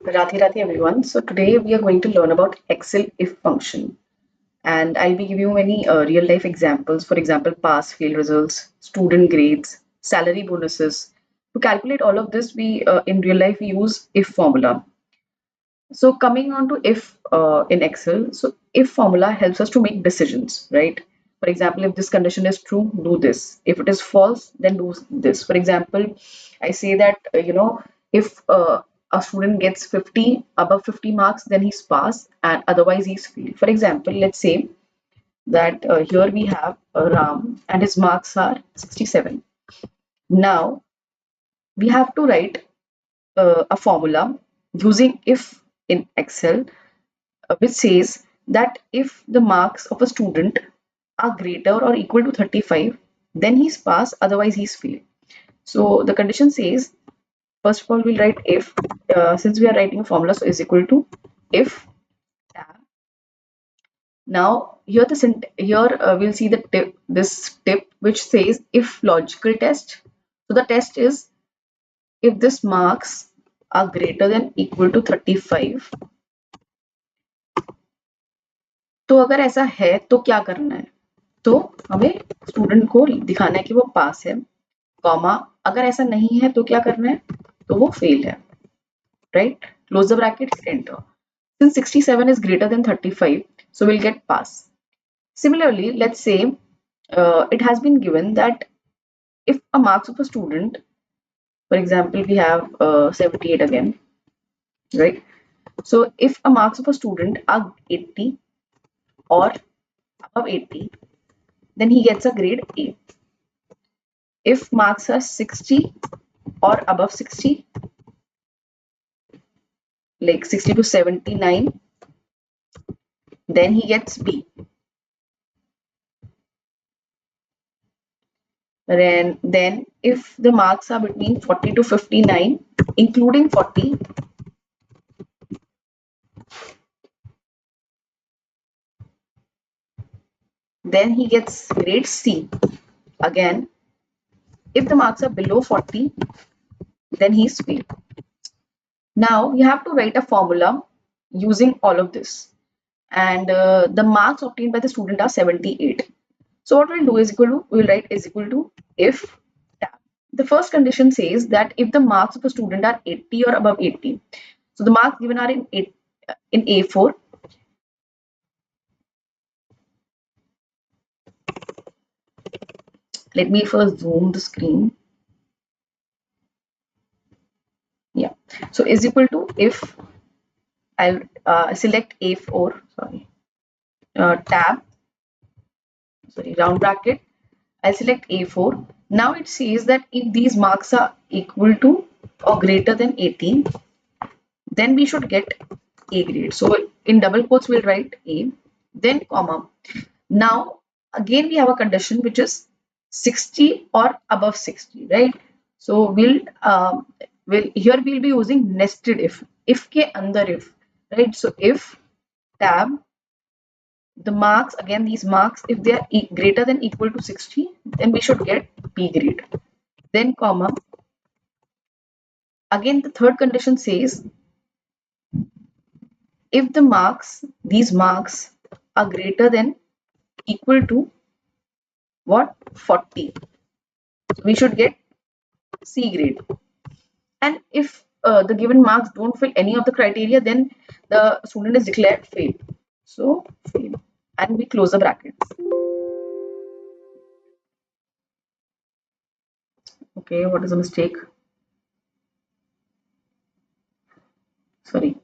Radhe Radhe everyone. So today we are going to learn about Excel if function, and I'll be giving you many real life examples. For example, pass fail results, student grades, salary bonuses. To calculate all of this, we in real life we use if formula. So coming on to if in Excel, so if formula helps us to make decisions, right? For example, if this condition is true, do this. If it is false, then do this. For example, I say that if a student gets 50 above 50 marks, then he's passed, and otherwise he's failed. For example, let's say that here we have Ram and his marks are 67. Now we have to write a formula using if in Excel which says that if the marks of a student are greater or equal to 35, then he's passed, otherwise he's failed. So the condition says, first of all, we'll write if, since we are writing a formula, so is equal to if tab. Now here we'll see the tip, this tip which says if logical test. So the test is if this marks are greater than equal to 35. तो अगर ऐसा है तो क्या करना है? तो हमें स्टूडेंट को दिखाना है कि वो पास है, कॉमा अगर ऐसा नहीं है तो क्या करना है? तो वो फेल है, right? Close the brackets, enter. Since 67 is greater than 35, so we'll get pass. Similarly, let's say it has been given that if a marks of a student, for example, we have 78 again, right? So if a marks of a student are 80 or above 80, then he gets a grade A. If marks are 60 or above 60, like 60 to 79, then he gets B. Then if the marks are between 40 to 59, including 40, then he gets grade C. Again, if the marks are below 40, then he's failed. Now you have to write a formula using all of this, and the marks obtained by the student are 78. So what we'll do is we'll write is equal to if tab. The first condition says that if the marks of a student are 80 or above 80, so the marks given are in A4. Let me first zoom the screen. Yeah, so is equal to if I'll select A4, sorry, tab, sorry, round bracket, I'll select A4. Now it says that if these marks are equal to or greater than 80, then we should get A grade. So in double quotes, we'll write A, then comma. Now again, we have a condition which is 60 or above 60, right? So here we'll be using nested if ke andar if, right? So if tab, the marks, again these marks, if they are greater than equal to 60, then we should get B grade. Then comma, again the third condition says if the marks, these marks are greater than equal to what? 40, we should get C grade. And if the given marks don't fill any of the criteria, then the student is declared fail. So fail, and we close the brackets. Okay, what is a mistake? Sorry,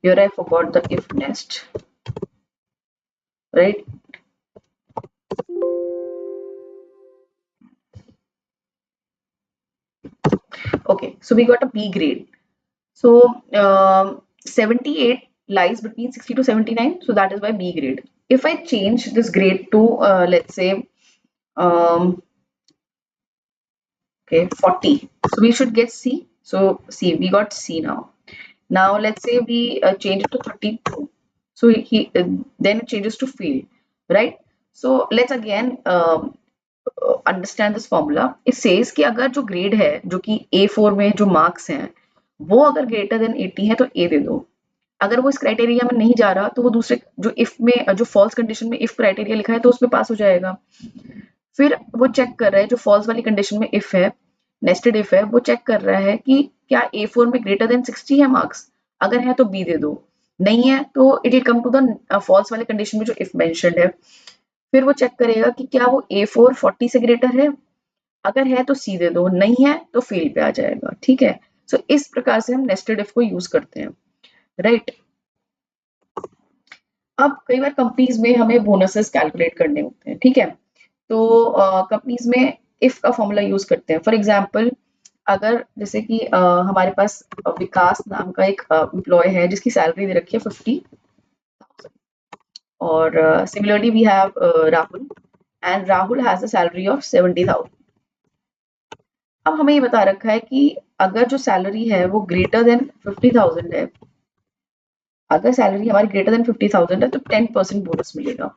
here I forgot the if nest, right? Okay, so we got a B grade. So 78 lies between 60 to 79, so that is why B grade. If I change this grade to let's say okay 40, so we should get C. So C, we got C now. Now let's say we change it to 32, so then it changes to fail, right? So let's again understand this formula. It says कि अगर जो grade है जो कि A4 में जो marks हैं वो अगर ग्रेटर देन 80 है तो ए दे दो। अगर वो इस क्राइटेरिया में नहीं जा रहा तो वो दूसरे जो इफ में जो फॉल्स कंडीशन में इफ क्राइटेरिया लिखा है तो उसमें पास हो जाएगा। फिर वो चेक कर रहा है जो फॉल्स वाली कंडीशन में इफ है, नेस्टेड इफ है, वो चेक कर रहा है कि क्या A4 में ग्रेटर देन 60 है मार्क्स, अगर है तो बी दे दो, नहीं है तो it will come to the false वाले कंडीशन में जो इफ मेंशन्ड है। फिर वो चेक करेगा कि क्या वो A4 40 से ग्रेटर है, अगर है तो सी दे दो, नहीं है तो फेल पे आ जाएगा। ठीक है, सो इस प्रकार से हम नेस्टेड इफ को यूज करते हैं, राइट। अब कई बार कंपनीज में हमें बोनसेस कैलकुलेट करने होते हैं, ठीक है, तो कंपनीज में इफ का फॉर्मूला यूज करते हैं। फॉर एग्जांपल अगर जैसे कि हमारे पास विकास नाम का एक एम्प्लॉय है जिसकी सैलरी दे रखी है 50, और similarly we have Rahul, and Rahul has a salary of 70,000। अब हमें ये बता रखा है कि अगर जो सैलरी है वो ग्रेटर देन 50,000 है, अगर सैलरी हमारी ग्रेटर देन 50,000 है तो 10% बोनस मिलेगा,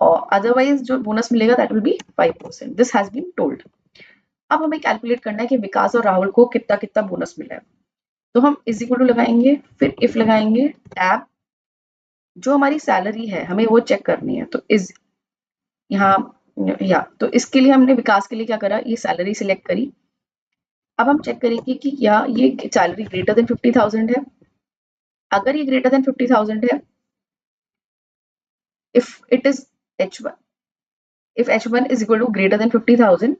और अदरवाइज जो बोनस मिलेगा that will be 5%। This has been told. अब हमें कैलकुलेट करना है कि विकास और राहुल को कितना कितना बोनस मिला है। तो हम इज इक्वल टू लगाएंगे, फिर इफ लगाएंगे, टैब, जो हमारी सैलरी है हमें वो चेक करनी है, तो इज यहाँ या तो इसके लिए हमने विकास के लिए क्या करा, ये सैलरी सिलेक्ट करी। अब हम चेक करेंगे कि क्या ये सैलरी ग्रेटर देन 50,000 है। अगर ये ग्रेटर देन 50,000 है, if it is H1, if H1 is equal to greater than 50,000,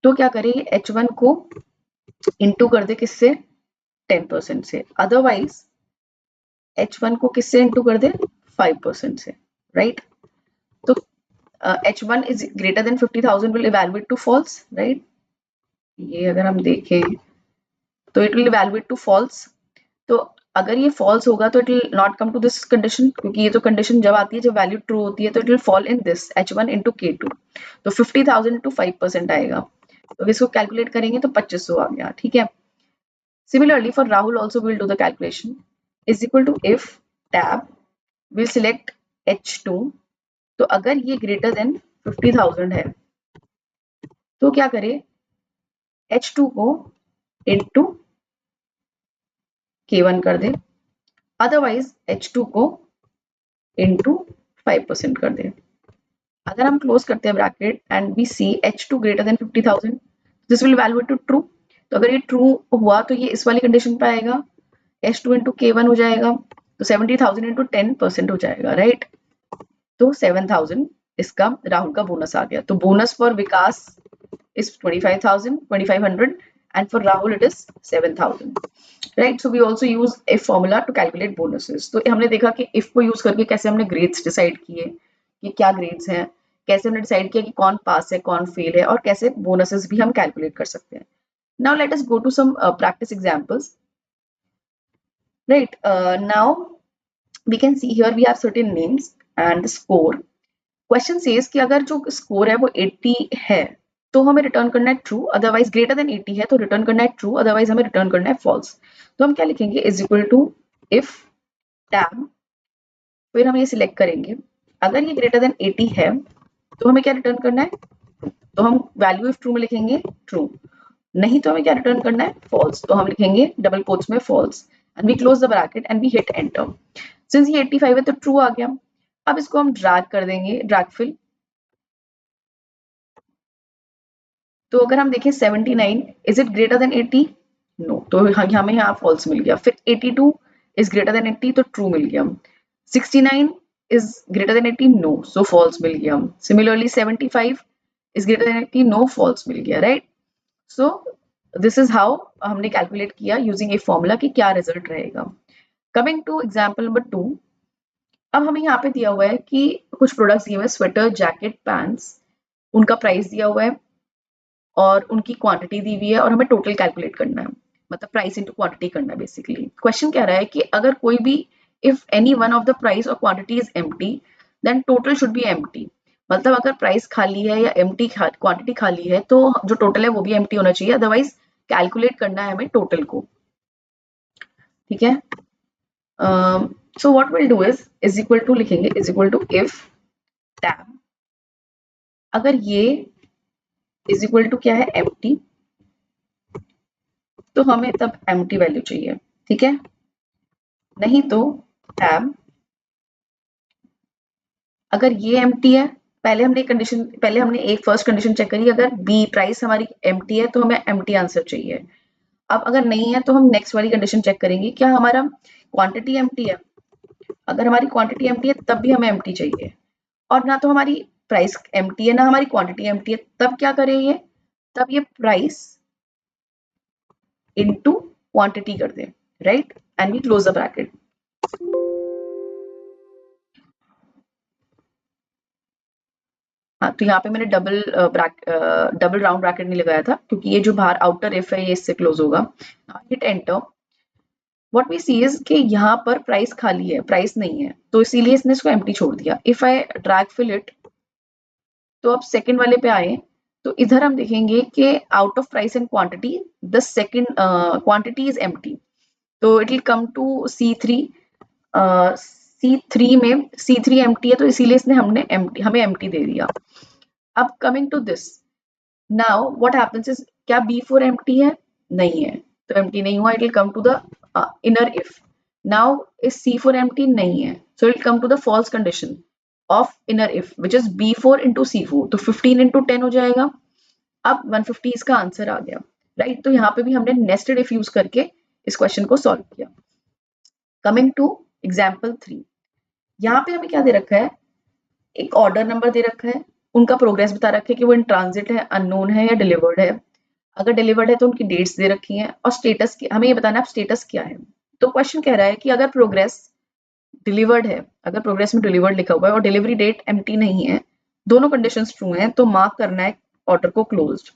तो क्या करें, H1 को इंटू कर दे किससे, 10% से, अदरवाइज H1 को किससे इंटू कर दे, 5% से, राइट। तो H1 is greater than 50,000 will evaluate to false, right. ये अगर हम देखें तो it will evaluate to false. तो अगर ये फॉल्स होगा तो it will not come to this condition, क्योंकि ये तो कंडीशन जब आती है जब वैल्यू ट्रू होती है, तो it will fall in this H1 into K2। तो 50,000 इंटू 5% आएगा, तो इसको कैलकुलेट करेंगे तो 2500 आ गया, ठीक है। Similarly, for Rahul also we'll do the calculation. Is equal to if tab, we'll select H2। तो अगर ये greater than 50,000 है तो क्या करे, H2 को into K1 कर दे, अदरवाइज H2 को into 5% कर दे। अगर हम क्लोज करते हैं bracket and we see H2 greater than 50,000, this will evaluate to true। तो अगर ये ट्रू हुआ तो ये इस वाली कंडीशन पे आएगा, H2 इंटू K1 हो जाएगा, तो 70,000 इंटू 10% हो जाएगा, राइट। तो 7,000 इसका राहुल का बोनस आ गया। तो bonus for Vikas is 25,000 and for Rahul it is 7,000, right. So we also use if formula to calculate bonuses. तो हमने देखा कि इफ को यूज करके कैसे हमने ग्रेड्स डिसाइड किए कि क्या ग्रेड्स हैं, कैसे हमने डिसाइड किया कि कौन पास है कौन फेल है, और कैसे बोनसेस भी हम कैलकुलेट कर सकते हैं। Now let us go to some practice examples, right। Now we can see here we have certain names and the score। Question says कि अगर जो स्कोर है वो 80 है तो हमें रिटर्न करना है ट्रू, अदरवाइज ग्रेटर देन 80 है तो रिटर्न करना है ट्रू, अदरवाइज हमें रिटर्न करना है फॉल्स। तो हम क्या लिखेंगे, is equal to if tab, फिर हम ये सिलेक्ट करेंगे, अगर ये ग्रेटर देन 80 है तो हमें क्या रिटर्न करना है, तो हम वैल्यू इफ ट्रू में लिखेंगे ट्रू, नहीं तो हमें क्या रिटर्न करना है, फॉल्स। तो हम लिखेंगे डबल कोट्स में false, and we close the bracket and we hit enter. Since ये 85 है तो ट्रू आ गया। अब इसको हम ड्रैग कर देंगे, ड्रैग फिल। तो अगर हम देखें 79, is it greater than 80, no, तो हमें यहाँ फॉल्स मिल गया। फिर 82 इज ग्रेटर देन 80 तो ट्रू मिल गया। 69 is greater than 80, no, so false मिल गया। Similarly 75 is greater than 80, no, false मिल गया, right. So this is how हमने कैलकुलेट किया यूजिंग ए फॉर्मूला कि क्या रिजल्ट रहेगा। कमिंग टू एग्जाम्पल नंबर 2, अब हमें यहाँ पे दिया हुआ है कि कुछ प्रोडक्ट्स दिए हुए हैं, स्वेटर, जैकेट, पैंट्स, उनका प्राइस दिया हुआ है और उनकी क्वांटिटी दी हुई है, और हमें टोटल कैलकुलेट करना है, मतलब प्राइस इनटू क्वांटिटी करना है बेसिकली। क्वेश्चन कह रहा है कि अगर कोई भी, if any one of the price और quantity is empty, then total should be empty. मतलब अगर प्राइस खाली है या एम्प्टी क्वांटिटी खाली है तो जो टोटल है वो भी एम्प्टी होना चाहिए, अदरवाइज कैलकुलेट करना है हमें टोटल को, ठीक है। So what will do is equal to लिखेंगे, is equal to if tab, अगर ये इज इक्वल टू क्या है, एम्प्टी, तो हमें तब एम्प्टी वैल्यू चाहिए, ठीक है। नहीं तो टैब, अगर ये एम्प्टी है, पहले हमने एक फर्स्ट कंडीशन चेक करी, अगर बी प्राइस हमारी एम्प्टी है तो हमें एम्प्टी आंसर चाहिए। अब अगर नहीं है तो हम नेक्स्ट वाली कंडीशन चेक करेंगे, क्या हमारा क्वांटिटी एम्प्टी है। अगर हमारी क्वांटिटी एम्प्टी है तब भी हमें एम्प्टी चाहिए, और ना तो हमारी प्राइस एम्प्टी है ना हमारी क्वांटिटी एम्प्टी है, तब क्या करें ये, तब ये प्राइस इनटू क्वांटिटी कर दें, right, and we close the bracket. हाँ, तो यहाँ पे मैंने डबल राउंड ब्रैकेट नहीं लगाया था, क्योंकि ये जो बाहर आउटर इफ है ये इससे क्लोज होगा। Hit enter, what we see is कि यहाँ पर प्राइस खाली है, प्राइस नहीं है, तो इसीलिए इसने इसको एम्प्टी छोड़ दिया। If I drag fill it, तो अब सेकंड वाले पे आए, तो इधर हम देखेंगे कि out of price and quantity the second quantity is empty, तो it will come to C3। C3 में C3 एम्प्टी है, तो इसीलिए इसने हमें एम्प्टी दे दिया। अब coming to this, now what happens is, क्या B4 एम्प्टी है, नहीं है, तो एम्प्टी नहीं हुआ, it will come to the inner if. Now is C4 empty, नहीं है, so it will come to the false condition of inner if which is B4 into C4, तो 15 इंटू 10 हो जाएगा। अब 150 इसका आंसर आ गया, राइट। तो यहाँ पे भी हमने नेस्टेड इफ यूज करके इस क्वेश्चन को सॉल्व किया। कमिंग टू एग्जाम्पल 3, यहाँ पे हमें क्या दे रखा है, एक ऑर्डर नंबर दे रखा है, उनका प्रोग्रेस बता रखा है कि वो इन ट्रांजिट है, अननोन है या डिलीवर्ड है। अगर डिलीवर्ड है तो उनकी डेट्स दे रखी हैं, और स्टेटस हमें ये बताना है स्टेटस क्या है। तो क्वेश्चन कह रहा है कि अगर प्रोग्रेस डिलीवर्ड है, अगर प्रोग्रेस में डिलीवर्ड लिखा हुआ है और डिलीवरी डेट एम्प्टी नहीं है, दोनों कंडीशंस ट्रू हैं, तो मार्क करना है ऑर्डर को क्लोज्ड,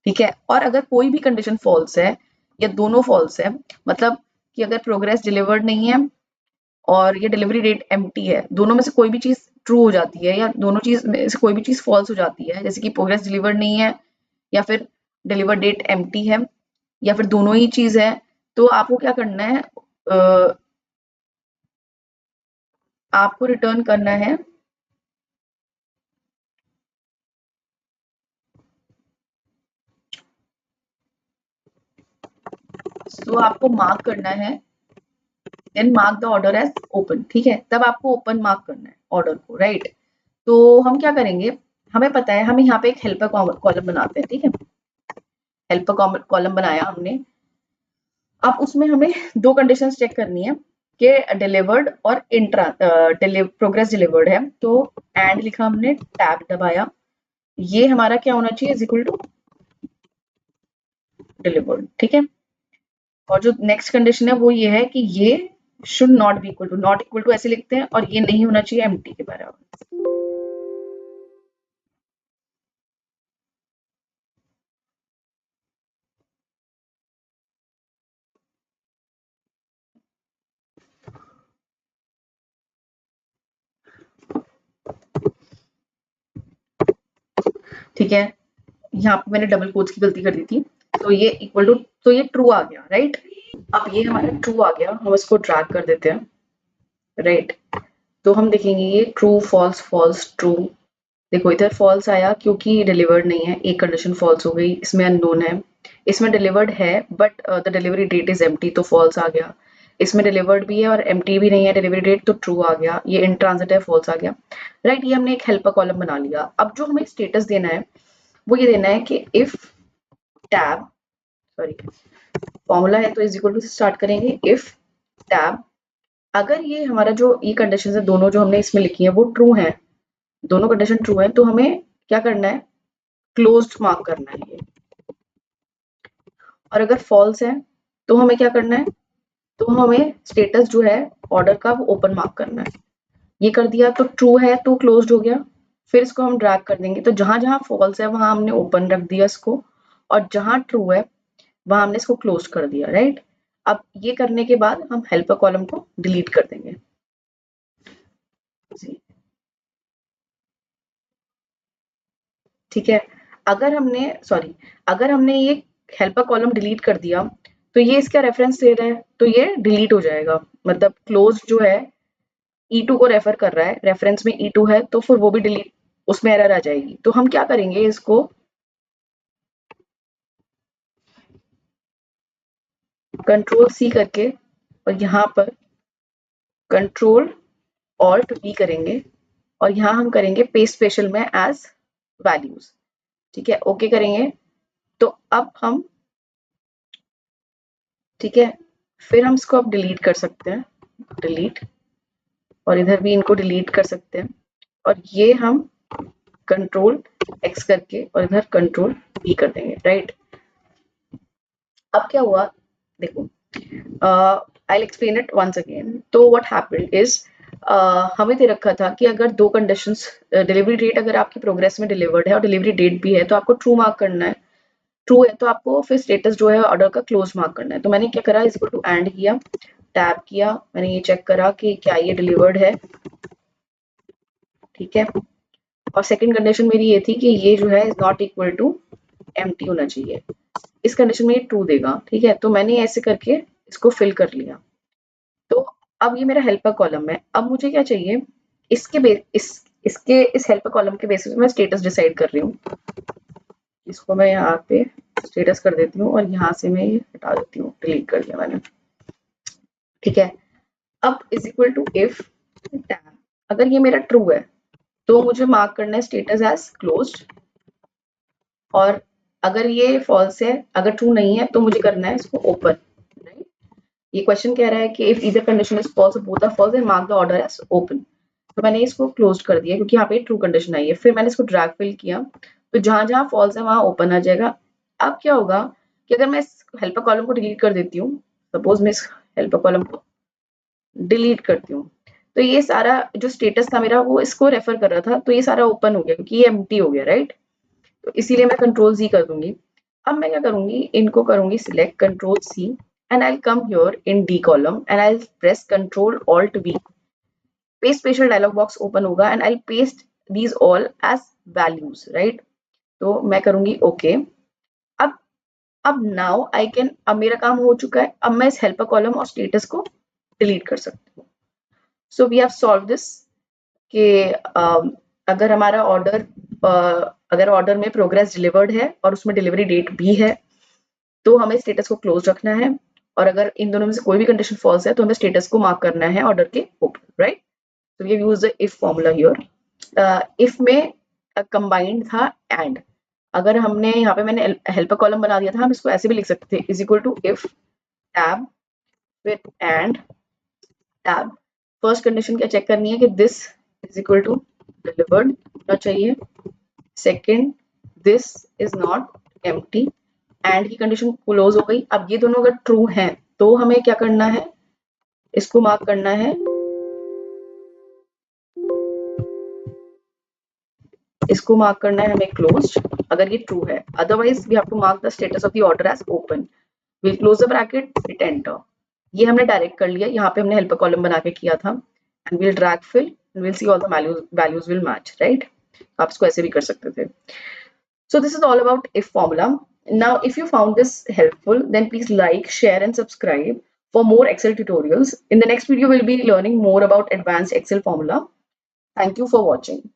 ठीक है। और अगर कोई भी कंडीशन फॉल्स है या दोनों फॉल्स है, मतलब कि अगर प्रोग्रेस डिलीवर्ड नहीं है और ये डिलीवरी डेट एम्प्टी है, दोनों में से कोई भी चीज ट्रू हो जाती है या दोनों चीज में से कोई भी चीज फॉल्स हो जाती है, जैसे कि प्रोग्रेस डिलीवर्ड नहीं है या फिर डिलीवर डेट एम्प्टी है या फिर दोनों ही चीज है, तो आपको क्या करना है, आपको रिटर्न करना है, तो आपको मार्क करना है, then mark the order as open, ठीक है, तब आपको ओपन मार्क करना है ऑर्डर को, राइट। तो हम क्या करेंगे, हमें पता है, हम यहाँ पे एक हेल्पर कॉलम बनाते हैं, ठीक है, हेल्पर कॉलम बनाया हमने। अब उसमें हमें दो कंडीशंस चेक करनी है कि डिलीवर्ड और प्रोग्रेस डिलीवर्ड है, तो एंड लिखा हमने, टैब दबाया, ये हमारा क्या होना चाहिए, इज इक्वल टू डिलीवर्ड, ठीक है। और जो नेक्स्ट कंडीशन है वो ये है कि ये should not be equal to, not equal to ऐसे लिखते हैं, और ये नहीं होना चाहिए एम्प्टी के बराबर। ठीक है, यहाँ पे मैंने डबल कोट्स की गलती कर दी थी, तो ये इक्वल टू, तो ये ट्रू आ गया, राइट। अब ये हमारा ट्रू आ गया, हम इसको ड्रैग कर देते हैं, राइट। तो हम देखेंगे ये ट्रू फॉल्स फॉल्स ट्रू, देखो इधर फॉल्स आया क्योंकि डिलीवर्ड नहीं है, एक कंडीशन फॉल्स हो गई, इसमें अननोन है, इसमें डिलीवर्ड है but the delivery date is empty, तो फॉल्स आ गया। इसमें डिलीवर्ड भी है और एम्प्टी भी नहीं है डिलीवरी डेट, तो ट्रू आ गया। ये इन ट्रांजिट है, फॉल्स आ गया, राइट। ये हमने एक हेल्पर कॉलम बना लिया। अब जो हमें स्टेटस देना है वो ये देना है कि इफ टैब, सॉरी फॉर्मूला है तो इज इक्वल टू से स्टार्ट करेंगे, इफ टैब, अगर ये हमारा जो ये कंडीशन है दोनों जो हमने इसमें लिखी है वो ट्रू है, दोनों कंडीशन ट्रू है, तो हमें क्या करना है, क्लोज्ड मार्क करना है ये। और अगर फॉल्स है तो हमें क्या करना है, तो हमें स्टेटस जो है ऑर्डर का वो ओपन मार्क करना है। ये कर दिया तो ट्रू है तो क्लोज्ड हो गया। फिर इसको हम ड्रैग कर देंगे, तो जहां जहां फॉल्स है वहां हमने ओपन रख दिया इसको, और जहां ट्रू है वहां हमने इसको क्लोज कर दिया, राइट। अब ये करने के बाद हम हेल्पर कॉलम को डिलीट कर देंगे जी, ठीक है। अगर हमने ये हेल्पर कॉलम डिलीट कर दिया, तो ये इसका रेफरेंस दे रहा है, तो ये डिलीट हो जाएगा, मतलब क्लोज जो है E2 को रेफर कर रहा है, रेफरेंस में E2 है, तो फिर वो भी डिलीट, उसमें एरर आ जाएगी। तो हम क्या करेंगे, इसको कंट्रोल सी करके और यहाँ पर कंट्रोल ऑल्ट वी करेंगे और यहाँ हम करेंगे पेस्ट स्पेशल में एज वैल्यूज। ठीक है, ओके करेंगे तो अब हम, ठीक है, फिर हम इसको अब डिलीट कर सकते हैं, डिलीट, और इधर भी इनको डिलीट कर सकते हैं और ये हम कंट्रोल एक्स करके और इधर कंट्रोल वी कर देंगे, राइट। अब क्या हुआ देखो, I explain it once again. तो व्हाट हैपेंड इज, हमें दे रखा था कि अगर दो कंडीशंस, डिलीवरी डेट अगर आपकी प्रोग्रेस में डिलीवर्ड है और डिलीवरी डेट भी है तो आपको ट्रू मार्क करना है, ट्रू है तो आपको फिर स्टेटस जो है ऑर्डर का क्लोज मार्क करना है। तो मैंने क्या करा, इसको टू एंड किया, टैब किया, मैंने ये चेक करा कि क्या ये डिलीवर्ड है, ठीक है। और सेकंड कंडीशन मेरी ये थी कि ये जो है is not equal to empty होना चाहिए, इस कंडीशन में ये ट्रू देगा, ठीक है। तो मैंने ऐसे करके इसको फिल कर लिया। तो अब ये मेरा हेल्पर कॉलम है। अब मुझे क्या चाहिए, इस हेल्पर कॉलम के बेसिस पे मैं स्टेटस डिसाइड कर रही हूँ। इसको मैं यहाँ पे स्टेटस कर देती हूँ और यहाँ से मैं ये हटा देती हूँ, डिलीट कर दिया मैंने, ठीक है। अब is equal to if tab, अगर ये मेरा ट्रू है तो मुझे मार्क करना है स्टेटस एज क्लोज्ड, और अगर ये फॉल्स है, अगर ट्रू नहीं है तो मुझे करना है इसको ओपन, राइट। ये क्वेश्चन कह रहा है कि if either condition is false और both are false then mark the order as open. तो मैंने इसको क्लोज कर दिया क्योंकि यहाँ पे ट्रू कंडीशन आई है। फिर मैंने इसको ड्रैग फिल किया तो जहां जहां फॉल्स है वहां ओपन आ जाएगा। अब क्या होगा कि अगर मैं इस हेल्पर कॉलम को डिलीट कर देती हूँ, सपोज मैं इस हेल्पर कॉलम को डिलीट करती हूँ, तो ये सारा जो स्टेटस था मेरा वो इसको रेफर कर रहा था, तो ये सारा ओपन हो गया क्योंकि ये एम्प्टी हो गया, राइट। तो इसीलिए मैं कंट्रोल सी कर दूंगी। अब मैं क्या करूंगी, इनको करूंगी select control C and I come here in D column and I press control alt V, paste special dialog box open होगा and I paste these all as values, right. तो मैं करूंगी ओके। अब नाउ आई कैन, अब मेरा काम हो चुका है, अब मैं इस हेल्पर कॉलम और स्टेटस को डिलीट कर सकती हूँ। So we have solve this कि अगर हमारा ऑर्डर, अगर ऑर्डर में प्रोग्रेस डिलीवर्ड है और उसमें डिलीवरी डेट भी है तो हमें स्टेटस को क्लोज रखना है, और अगर इन दोनों में से कोई भी कंडीशन फॉल्स है तो हमें स्टेटस को मार्क करना है ऑर्डर के open, right. So we have used the if formula here. If में combined था and, अगर हमने यहाँ पे मैंने हेल्पर कॉलम बना दिया था, हम इसको ऐसे भी लिख सकते थे, is equal to if tab फिर एंड टैब। फर्स्ट कंडीशन क्या चेक करनी है कि this is equal to delivered होना चाहिए, second this is not empty, and की कंडीशन क्लोज हो गई। अब ये दोनों अगर ट्रू हैं तो हमें क्या करना है, इसको मार्क करना है, इसको मार्क करना है हमें क्लोज्ड अगर ये ट्रू है, otherwise we have to mark the status of the order as open. Will close the bracket, hit enter. ये हमने डायरेक्ट कर लिया, यहाँ पे हमने हेल्पर कॉलम बना के किया था, and will drag fill and will see all the values will match, right. आप इसको ऐसे भी कर सकते थे। So this is all about if formula. Now if you found this helpful then please like, share and subscribe for more Excel tutorials. In the next video we'll be learning more about advanced Excel formula. Thank you for watching.